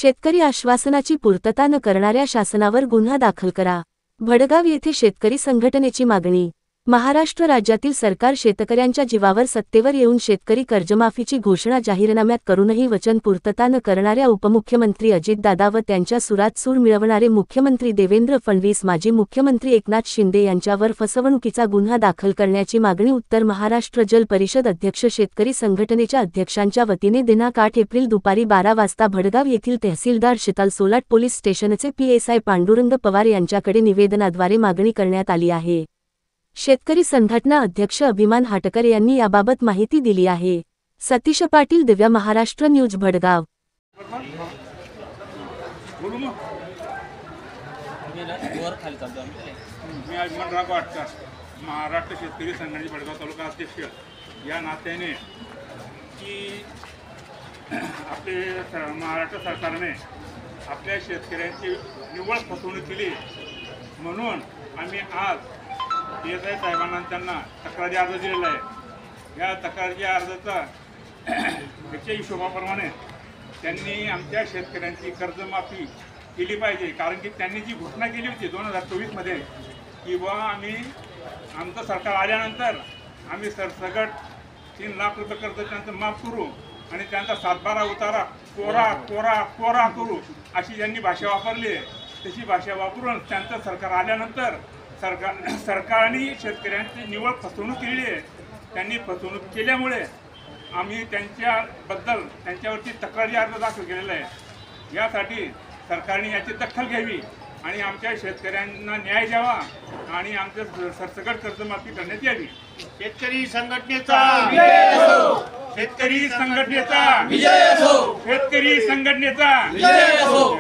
शेतकरी आश्वासनाची पूर्तता न करणाऱ्या शासनावर गुन्हा दाखल करा. भडगाव येथे शेतकरी संघटनेची मागणी. महाराष्ट्र राज्यातील सरकार शेतकऱ्यांच्या जीवावर सत्तेवर येऊन शेतकरी कर्जमाफीची घोषणा जाहीरनाम्यात करूनही वचन पूर्तता न करणाऱ्या उपमुख्यमंत्री अजितदादा व त्यांच्या सुरात सूर मिळवणारे मुख्यमंत्री देवेंद्र फडणवीस, माजी मुख्यमंत्री एकनाथ शिंदे यांच्यावर फसवणुकीचा गुन्हा दाखल करण्याची मागणी उत्तर महाराष्ट्र जल परिषद अध्यक्ष शेतकरी संघटनेच्या अध्यक्षांच्या वतीने दिनांक 8 एप्रिल दुपारी 12 वाजता भडगाव येथील तहसीलदार शीतल सोलाट पोलीस स्टेशनचे PSI पांडुरंग पवार यांच्याकडे निवेदनाद्वारे मागणी करण्यात आली आहे. शेतकरी संघटना अध्यक्ष अभिमान हाटकर यांनी याबाबत माहिती दिली आहे. सतीश पाटील, दिव्या महाराष्ट्र न्यूज, भडगाव. महाराष्ट्र शेतकरी संघटनेचे भडगाव तालुका अध्यक्ष या नात्याने की आपले महाराष्ट्र सरकारने आपल्या शेतकऱ्यांची निव्वळ फसवणूक केली म्हणून आम्ही आज PSI साहेबांना त्यांना तक्रारी अर्ज दिलेला आहे. या तक्रारी अर्जाचा त्याच्या हिशोबाप्रमाणे त्यांनी आमच्या शेतकऱ्यांची कर्जमाफी केली पाहिजे. कारण की त्यांनी जी घोषणा केली होती 2024 की आम्ही आमचं सरकार आल्यानंतर आम्ही सरसकट 3 लाख रुपये कर्ज त्यांचं माफ करू आणि त्यांचा 7-12 उतारा कोरा कोरा कोरा करू अशी ज्यांनी भाषा वापरली आहे. तशी भाषा वापरून त्यांचं सरकार आल्यानंतर सरकारने शेतकऱ्यांची निव्वळ फसवणूक केली आहे. त्यांनी फसवणूक केल्यामुळे आम्ही त्यांच्याबद्दल त्यांच्यावरती तक्रारी अर्ज दाखल केलेला आहे. यासाठी सरकारने याची दखल घ्यावी आणि आमच्या शेतकऱ्यांना न्याय द्यावा आणि आमचं सरसकट कर्जमाफी करण्यात यावी. शेतकरी संघटनेचा विजय असो. शेतकरी संघटनेचा विजय असो. शेतकरी संघटनेचा विजय असो.